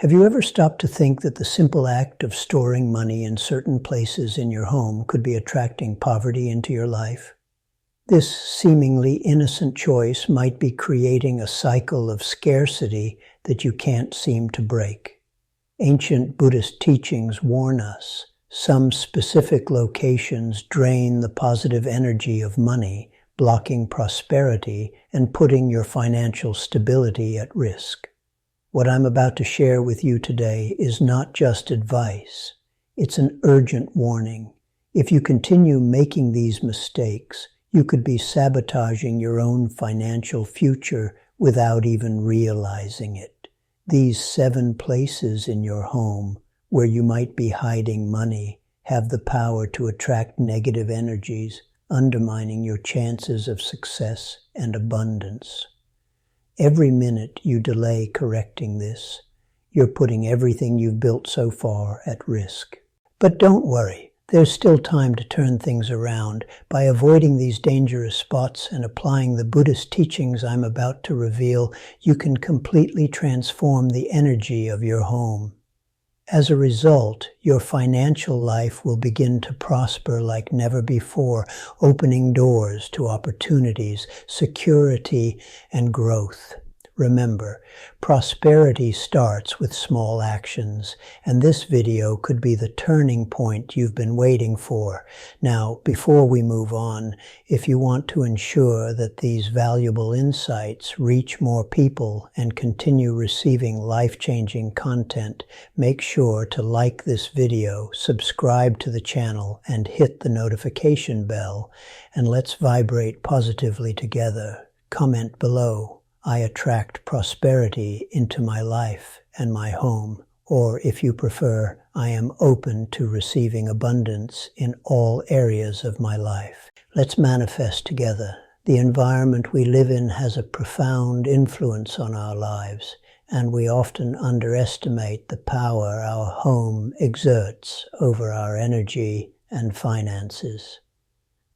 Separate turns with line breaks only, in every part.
Have you ever stopped to think that the simple act of storing money in certain places in your home could be attracting poverty into your life? This seemingly innocent choice might be creating a cycle of scarcity that you can't seem to break. Ancient Buddhist teachings warn us some specific locations drain the positive energy of money, blocking prosperity and putting your financial stability at risk. What I'm about to share with you today is not just advice. It's an urgent warning. If you continue making these mistakes, you could be sabotaging your own financial future without even realizing it. These 7 places in your home where you might be hiding money have the power to attract negative energies, undermining your chances of success and abundance. Every minute you delay correcting this, you're putting everything you've built so far at risk. But don't worry, there's still time to turn things around. By avoiding these dangerous spots and applying the Buddhist teachings I'm about to reveal, you can completely transform the energy of your home. As a result, your financial life will begin to prosper like never before, opening doors to opportunities, security, and growth. Remember, prosperity starts with small actions, and this video could be the turning point you've been waiting for. Now, before we move on, if you want to ensure that these valuable insights reach more people and continue receiving life-changing content, make sure to like this video, subscribe to the channel, and hit the notification bell, and let's vibrate positively together. Comment below. I attract prosperity into my life and my home, or if you prefer, I am open to receiving abundance in all areas of my life. Let's manifest together. The environment we live in has a profound influence on our lives, and we often underestimate the power our home exerts over our energy and finances.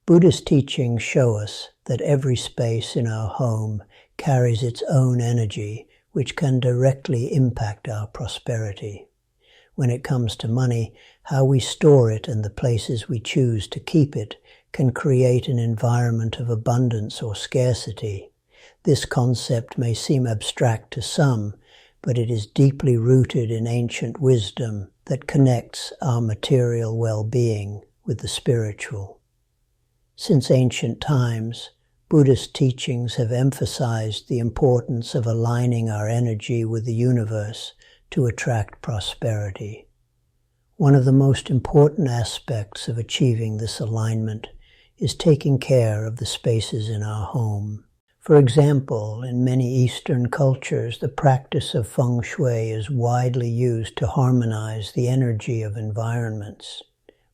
Buddhist teachings show us that every space in our home carries its own energy, which can directly impact our prosperity. When it comes to money, how we store it and the places we choose to keep it can create an environment of abundance or scarcity. This concept may seem abstract to some, but it is deeply rooted in ancient wisdom that connects our material well-being with the spiritual. Since ancient times, Buddhist teachings have emphasized the importance of aligning our energy with the universe to attract prosperity. One of the most important aspects of achieving this alignment is taking care of the spaces in our home. For example, in many Eastern cultures, the practice of feng shui is widely used to harmonize the energy of environments.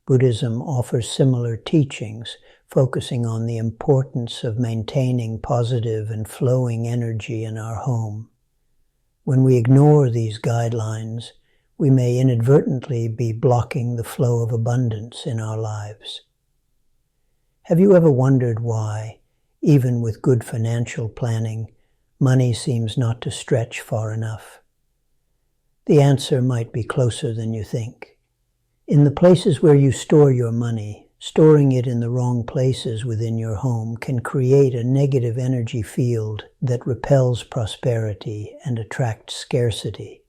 Buddhism offers similar teachings, focusing on the importance of maintaining positive and flowing energy in our home. When we ignore these guidelines, we may inadvertently be blocking the flow of abundance in our lives. Have you ever wondered why, even with good financial planning, money seems not to stretch far enough? The answer might be closer than you think. In the places where you store your money, storing it in the wrong places within your home can create a negative energy field that repels prosperity and attracts scarcity.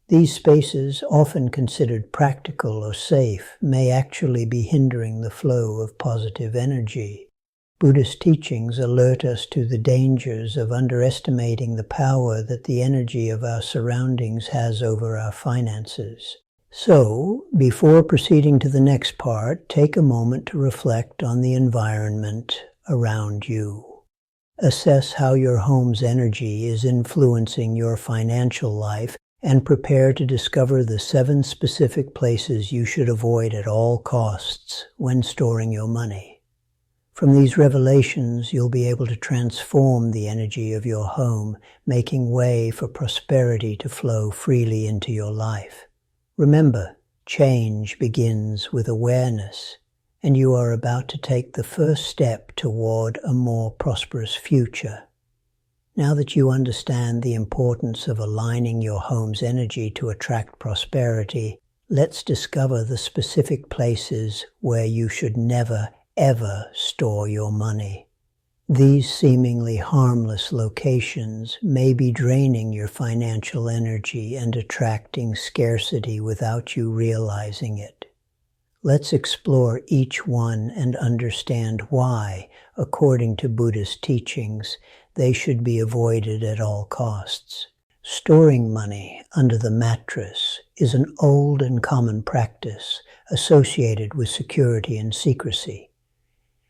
These spaces, often considered practical or safe, may actually be hindering the flow of positive energy. Buddhist teachings alert us to the dangers of underestimating the power that the energy of our surroundings has over our finances. So, before proceeding to the next part, take a moment to reflect on the environment around you. Assess how your home's energy is influencing your financial life and prepare to discover the 7 specific places you should avoid at all costs when storing your money. From these revelations, you'll be able to transform the energy of your home, making way for prosperity to flow freely into your life. Remember, change begins with awareness, and you are about to take the first step toward a more prosperous future. Now that you understand the importance of aligning your home's energy to attract prosperity, let's discover the specific places where you should never, ever store your money. These seemingly harmless locations may be draining your financial energy and attracting scarcity without you realizing it. Let's explore each one and understand why, according to Buddhist teachings, they should be avoided at all costs. Storing money under the mattress is an old and common practice associated with security and secrecy.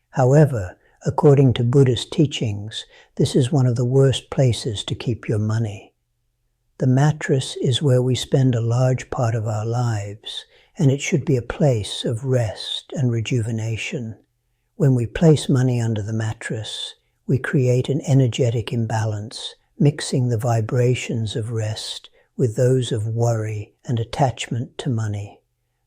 However, according to Buddhist teachings, this is one of the worst places to keep your money. The mattress is where we spend a large part of our lives, and it should be a place of rest and rejuvenation. When we place money under the mattress, we create an energetic imbalance, mixing the vibrations of rest with those of worry and attachment to money.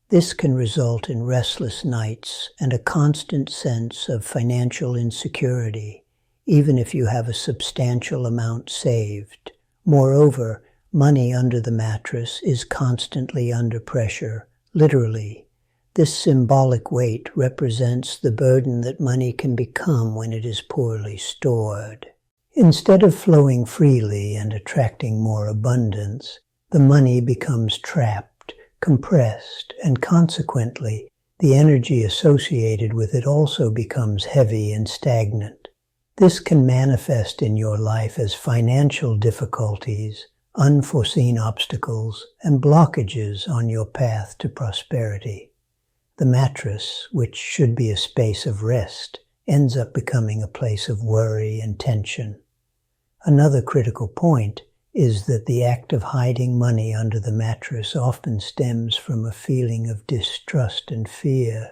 This can result in restless nights and a constant sense of financial insecurity, even if you have a substantial amount saved. Moreover, money under the mattress is constantly under pressure, literally. This symbolic weight represents the burden that money can become when it is poorly stored. Instead of flowing freely and attracting more abundance, the money becomes trapped, compressed, and consequently, the energy associated with it also becomes heavy and stagnant. This can manifest in your life as financial difficulties, unforeseen obstacles, and blockages on your path to prosperity. The mattress, which should be a space of rest, ends up becoming a place of worry and tension. Another critical point is that the act of hiding money under the mattress often stems from a feeling of distrust and fear.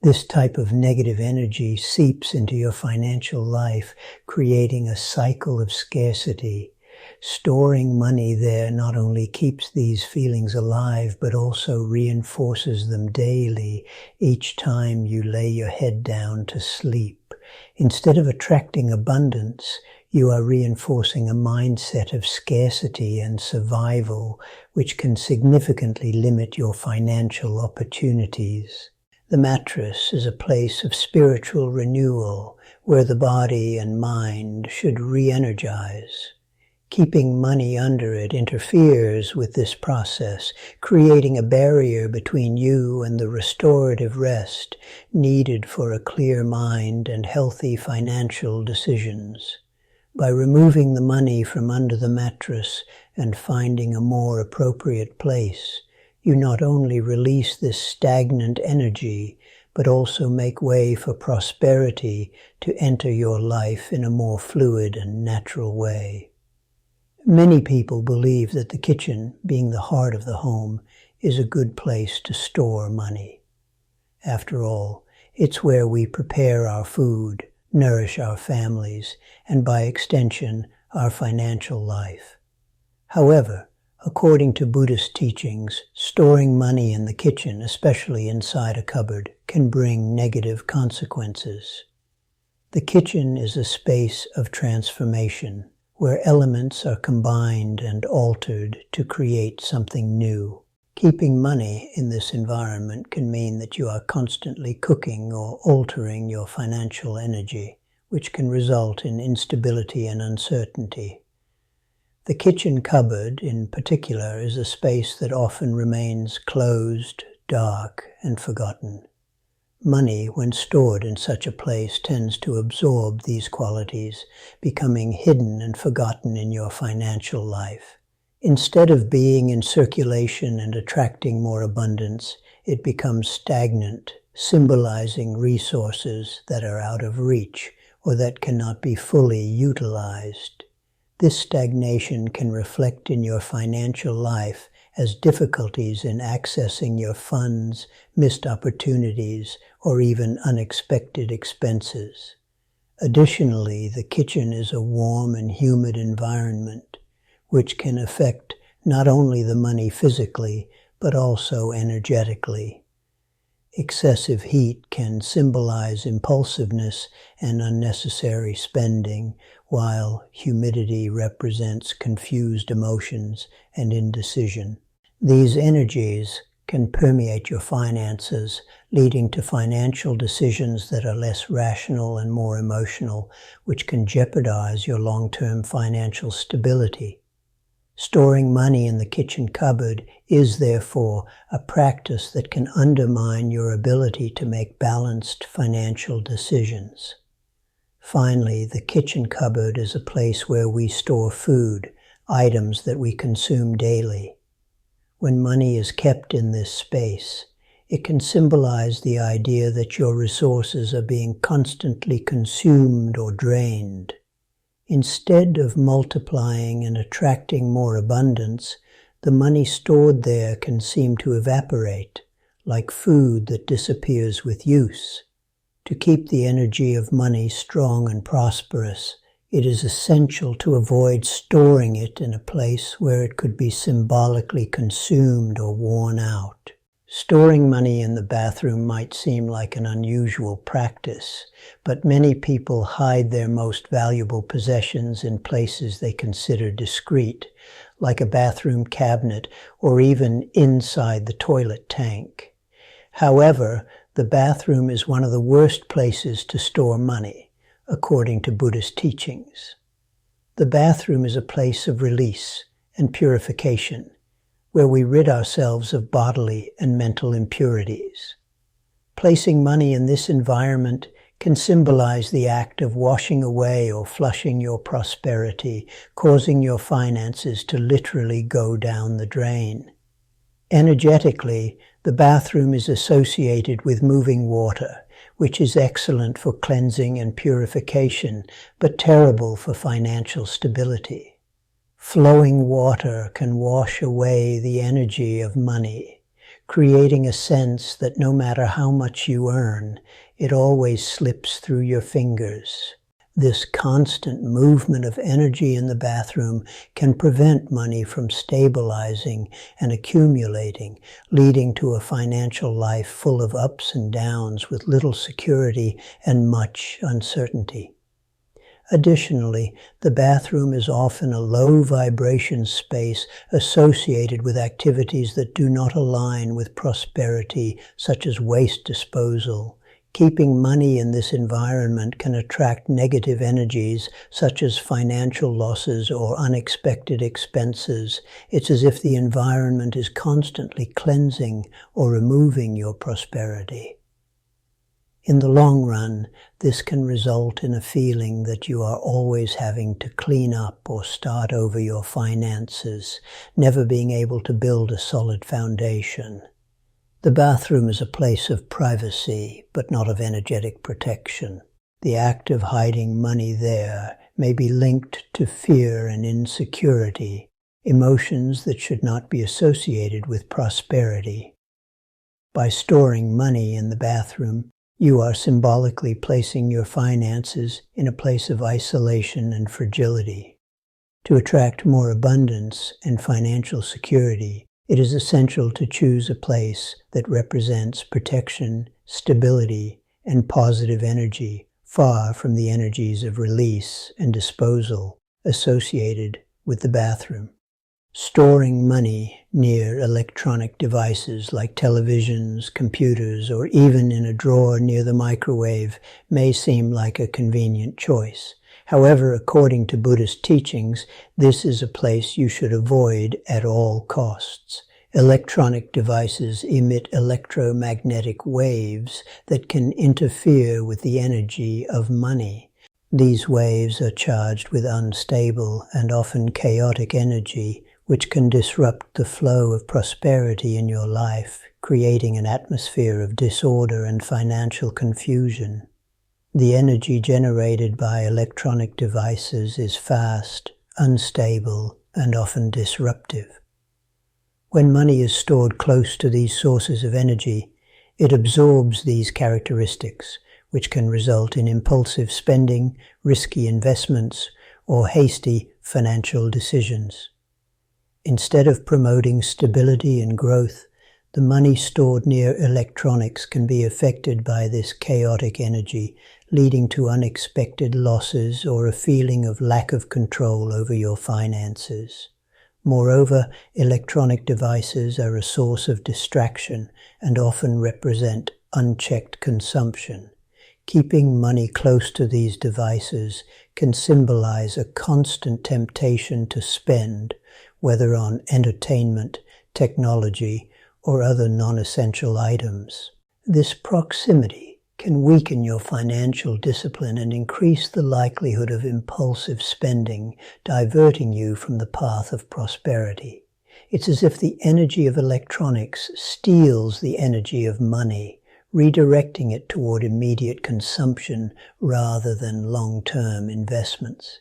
This type of negative energy seeps into your financial life, creating a cycle of scarcity. Storing money there not only keeps these feelings alive, but also reinforces them daily each time you lay your head down to sleep. Instead of attracting abundance, you are reinforcing a mindset of scarcity and survival, which can significantly limit your financial opportunities. The mattress is a place of spiritual renewal, where the body and mind should re-energize. Keeping money under it interferes with this process, creating a barrier between you and the restorative rest needed for a clear mind and healthy financial decisions. By removing the money from under the mattress and finding a more appropriate place, you not only release this stagnant energy, but also make way for prosperity to enter your life in a more fluid and natural way. Many people believe that the kitchen, being the heart of the home, is a good place to store money. After all, it's where we prepare our food, nourish our families, and by extension, our financial life. However, according to Buddhist teachings, storing money in the kitchen, especially inside a cupboard, can bring negative consequences. The kitchen is a space of transformation, where elements are combined and altered to create something new. Keeping money in this environment can mean that you are constantly cooking or altering your financial energy, which can result in instability and uncertainty. The kitchen cupboard, in particular, is a space that often remains closed, dark, and forgotten. Money, when stored in such a place, tends to absorb these qualities, becoming hidden and forgotten in your financial life. Instead of being in circulation and attracting more abundance, it becomes stagnant, symbolizing resources that are out of reach or that cannot be fully utilized. This stagnation can reflect in your financial life as difficulties in accessing your funds, missed opportunities, or even unexpected expenses. Additionally, the kitchen is a warm and humid environment, which can affect not only the money physically, but also energetically. Excessive heat can symbolize impulsiveness and unnecessary spending, while humidity represents confused emotions and indecision. These energies can permeate your finances, leading to financial decisions that are less rational and more emotional, which can jeopardize your long-term financial stability. Storing money in the kitchen cupboard is, therefore, a practice that can undermine your ability to make balanced financial decisions. Finally, the kitchen cupboard is a place where we store food, items that we consume daily. When money is kept in this space, it can symbolize the idea that your resources are being constantly consumed or drained. Instead of multiplying and attracting more abundance, the money stored there can seem to evaporate, like food that disappears with use. To keep the energy of money strong and prosperous, it is essential to avoid storing it in a place where it could be symbolically consumed or worn out. Storing money in the bathroom might seem like an unusual practice, but many people hide their most valuable possessions in places they consider discreet, like a bathroom cabinet or even inside the toilet tank. However, the bathroom is one of the worst places to store money, according to Buddhist teachings. The bathroom is a place of release and purification, where we rid ourselves of bodily and mental impurities. Placing money in this environment can symbolize the act of washing away or flushing your prosperity, causing your finances to literally go down the drain. Energetically, the bathroom is associated with moving water, which is excellent for cleansing and purification, but terrible for financial stability. Flowing water can wash away the energy of money, creating a sense that no matter how much you earn, it always slips through your fingers. This constant movement of energy in the bathroom can prevent money from stabilizing and accumulating, leading to a financial life full of ups and downs with little security and much uncertainty. Additionally, the bathroom is often a low-vibration space associated with activities that do not align with prosperity, such as waste disposal. Keeping money in this environment can attract negative energies, such as financial losses or unexpected expenses. It's as if the environment is constantly cleansing or removing your prosperity. In the long run, this can result in a feeling that you are always having to clean up or start over your finances, never being able to build a solid foundation. The bathroom is a place of privacy, but not of energetic protection. The act of hiding money there may be linked to fear and insecurity, emotions that should not be associated with prosperity. By storing money in the bathroom, you are symbolically placing your finances in a place of isolation and fragility. To attract more abundance and financial security, it is essential to choose a place that represents protection, stability, and positive energy, far from the energies of release and disposal associated with the bathroom. Storing money near electronic devices like televisions, computers, or even in a drawer near the microwave may seem like a convenient choice. However, according to Buddhist teachings, this is a place you should avoid at all costs. Electronic devices emit electromagnetic waves that can interfere with the energy of money. These waves are charged with unstable and often chaotic energy, which can disrupt the flow of prosperity in your life, creating an atmosphere of disorder and financial confusion. The energy generated by electronic devices is fast, unstable, and often disruptive. When money is stored close to these sources of energy, it absorbs these characteristics, which can result in impulsive spending, risky investments, or hasty financial decisions. Instead of promoting stability and growth, The money stored near electronics can be affected by this chaotic energy, leading to unexpected losses or a feeling of lack of control over your finances. Moreover, electronic devices are a source of distraction and often represent unchecked consumption. Keeping money close to these devices can symbolize a constant temptation to spend, whether on entertainment, technology, or other non-essential items. This proximity can weaken your financial discipline and increase the likelihood of impulsive spending, diverting you from the path of prosperity. It's as if the energy of electronics steals the energy of money, redirecting it toward immediate consumption rather than long-term investments.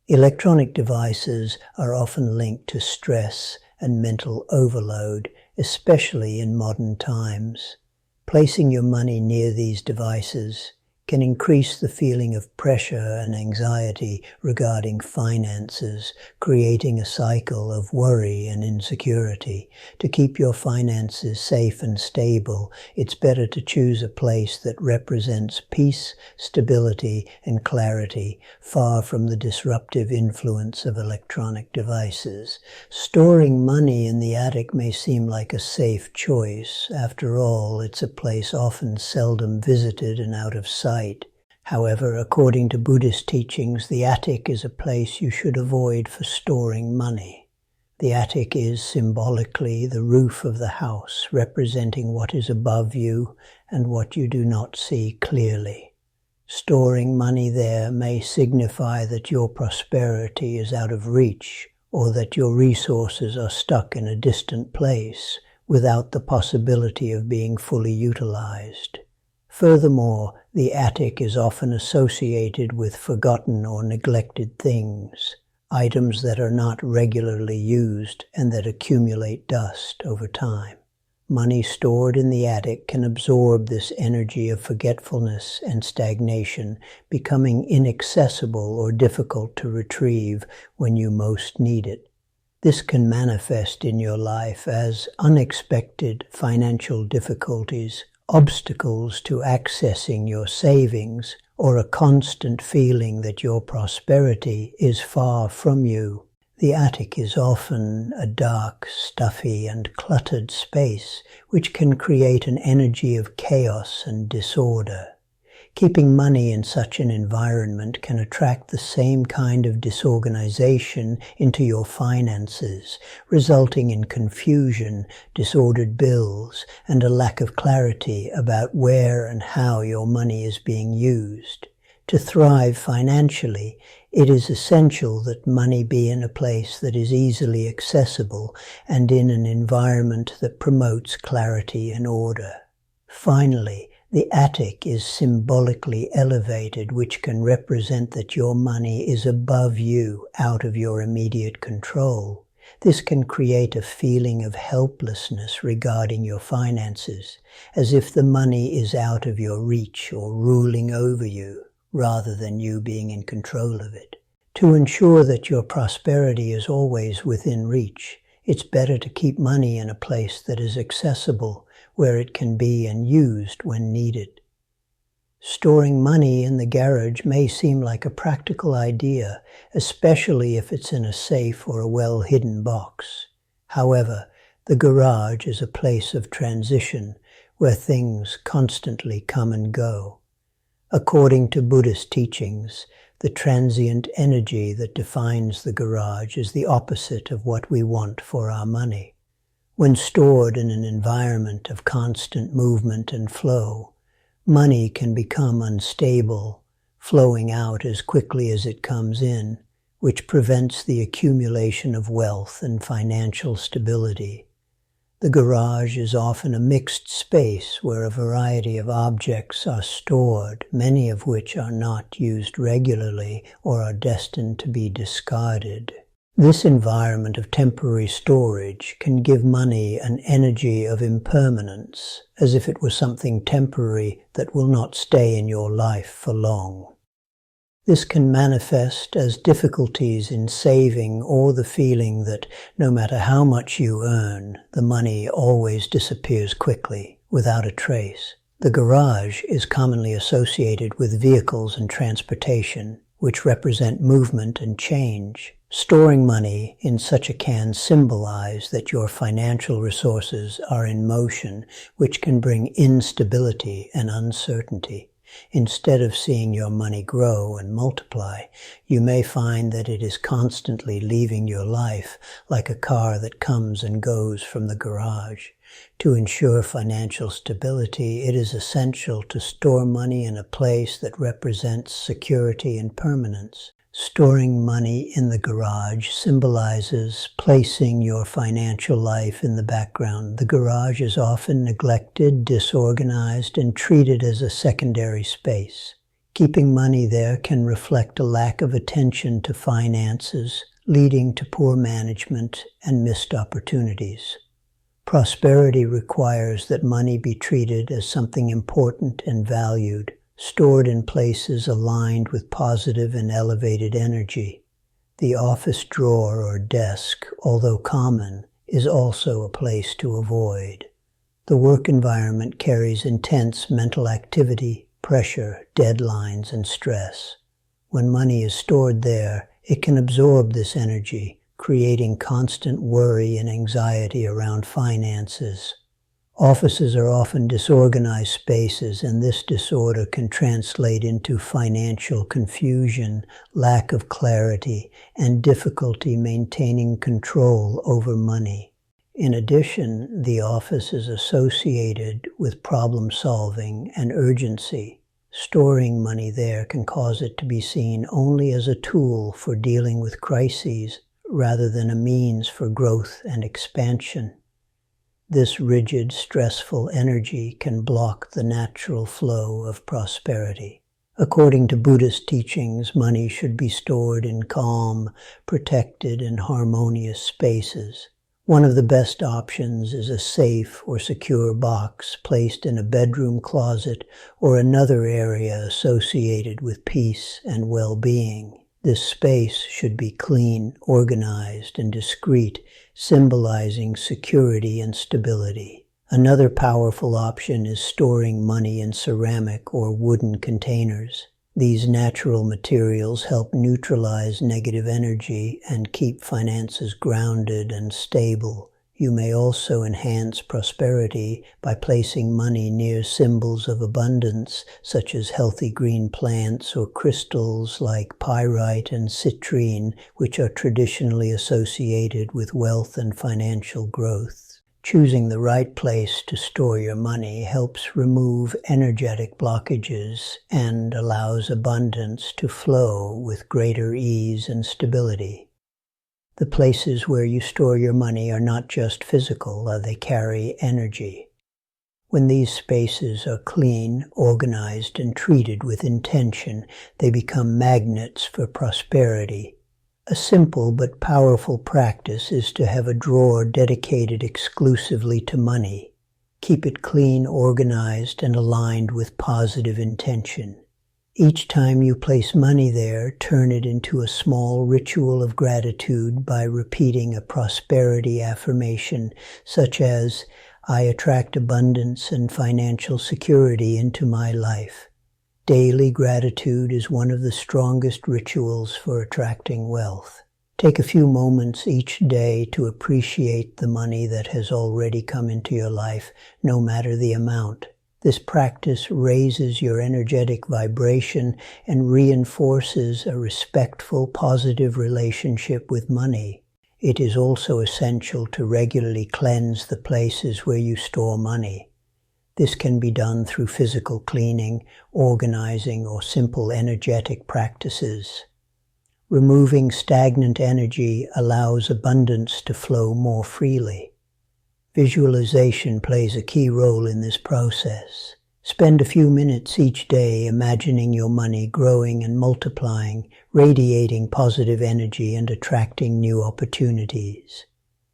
Electronic devices are often linked to stress and mental overload, especially in modern times. Placing your money near these devices can increase the feeling of pressure and anxiety regarding finances, creating a cycle of worry and insecurity. To keep your finances safe and stable, it's better to choose a place that represents peace, stability, and clarity, far from the disruptive influence of electronic devices. Storing money in the attic may seem like a safe choice. After all, it's a place often seldom visited and out of sight. However, according to Buddhist teachings, the attic is a place you should avoid for storing money. The attic is symbolically the roof of the house, representing what is above you and what you do not see clearly. Storing money there may signify that your prosperity is out of reach, or that your resources are stuck in a distant place, without the possibility of being fully utilized. Furthermore, the attic is often associated with forgotten or neglected things, items that are not regularly used and that accumulate dust over time. Money stored in the attic can absorb this energy of forgetfulness and stagnation, becoming inaccessible or difficult to retrieve when you most need it. This can manifest in your life as unexpected financial difficulties, obstacles to accessing your savings, or a constant feeling that your prosperity is far from you. The attic is often a dark, stuffy, and cluttered space, which can create an energy of chaos and disorder. Keeping money in such an environment can attract the same kind of disorganization into your finances, resulting in confusion, disordered bills, and a lack of clarity about where and how your money is being used. To thrive financially, it is essential that money be in a place that is easily accessible and in an environment that promotes clarity and order. Finally, the attic is symbolically elevated, which can represent that your money is above you, out of your immediate control. This can create a feeling of helplessness regarding your finances, as if the money is out of your reach or ruling over you, rather than you being in control of it. To ensure that your prosperity is always within reach, it's better to keep money in a place that is accessible, where it can be and used when needed. Storing money in the garage may seem like a practical idea, especially if it's in a safe or a well-hidden box. However, the garage is a place of transition, where things constantly come and go. According to Buddhist teachings, the transient energy that defines the garage is the opposite of what we want for our money. When stored in an environment of constant movement and flow, money can become unstable, flowing out as quickly as it comes in, which prevents the accumulation of wealth and financial stability. The garage is often a mixed space where a variety of objects are stored, many of which are not used regularly or are destined to be discarded. This environment of temporary storage can give money an energy of impermanence, as if it was something temporary that will not stay in your life for long. This can manifest as difficulties in saving or the feeling that no matter how much you earn, the money always disappears quickly, without a trace. The garage is commonly associated with vehicles and transportation, which represent movement and change. Storing money in such a can symbolize that your financial resources are in motion, which can bring instability and uncertainty. Instead of seeing your money grow and multiply, you may find that it is constantly leaving your life like a car that comes and goes from the garage. To ensure financial stability, it is essential to store money in a place that represents security and permanence. Storing money in the garage symbolizes placing your financial life in the background. The garage is often neglected, disorganized, and treated as a secondary space. Keeping money there can reflect a lack of attention to finances, leading to poor management and missed opportunities. Prosperity requires that money be treated as something important and valued, stored in places aligned with positive and elevated energy. The office drawer or desk, although common, is also a place to avoid. The work environment carries intense mental activity, pressure, deadlines, and stress. When money is stored there, it can absorb this energy, creating constant worry and anxiety around finances. Offices are often disorganized spaces, and this disorder can translate into financial confusion, lack of clarity, and difficulty maintaining control over money. In addition, the office is associated with problem solving and urgency. Storing money there can cause it to be seen only as a tool for dealing with crises rather than a means for growth and expansion. This rigid, stressful energy can block the natural flow of prosperity. According to Buddhist teachings, money should be stored in calm, protected, and harmonious spaces. One of the best options is a safe or secure box placed in a bedroom closet or another area associated with peace and well-being. This space should be clean, organized, and discreet, symbolizing security and stability. Another powerful option is storing money in ceramic or wooden containers. These natural materials help neutralize negative energy and keep finances grounded and stable. You may also enhance prosperity by placing money near symbols of abundance, such as healthy green plants or crystals like pyrite and citrine, which are traditionally associated with wealth and financial growth. Choosing the right place to store your money helps remove energetic blockages and allows abundance to flow with greater ease and stability. The places where you store your money are not just physical, they carry energy. When these spaces are clean, organized, and treated with intention, they become magnets for prosperity. A simple but powerful practice is to have a drawer dedicated exclusively to money. Keep it clean, organized, and aligned with positive intention. Each time you place money there, turn it into a small ritual of gratitude by repeating a prosperity affirmation, such as, "I attract abundance and financial security into my life." Daily gratitude is one of the strongest rituals for attracting wealth. Take a few moments each day to appreciate the money that has already come into your life, no matter the amount. This practice raises your energetic vibration and reinforces a respectful, positive relationship with money. It is also essential to regularly cleanse the places where you store money. This can be done through physical cleaning, organizing, or simple energetic practices. Removing stagnant energy allows abundance to flow more freely. Visualization plays a key role in this process. Spend a few minutes each day imagining your money growing and multiplying, radiating positive energy and attracting new opportunities.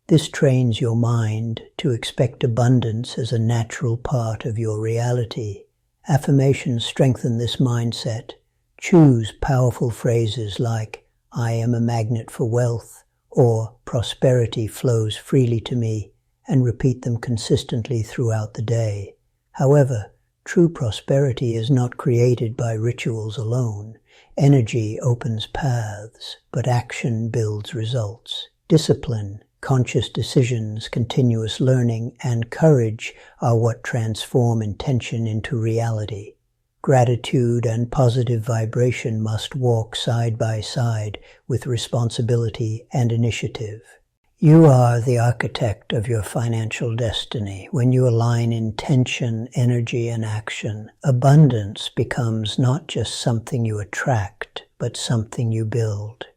This trains your mind to expect abundance as a natural part of your reality. Affirmations strengthen this mindset, Choose powerful phrases like, "I am a magnet for wealth," or "prosperity flows freely to me," and repeat them consistently throughout the day. However, true prosperity is not created by rituals alone. Energy opens paths, but action builds results. Discipline, conscious decisions, continuous learning, and courage are what transform intention into reality. Gratitude and positive vibration must walk side by side with responsibility and initiative. You are the architect of your financial destiny. When you align intention, energy, and action, abundance becomes not just something you attract, but something you build.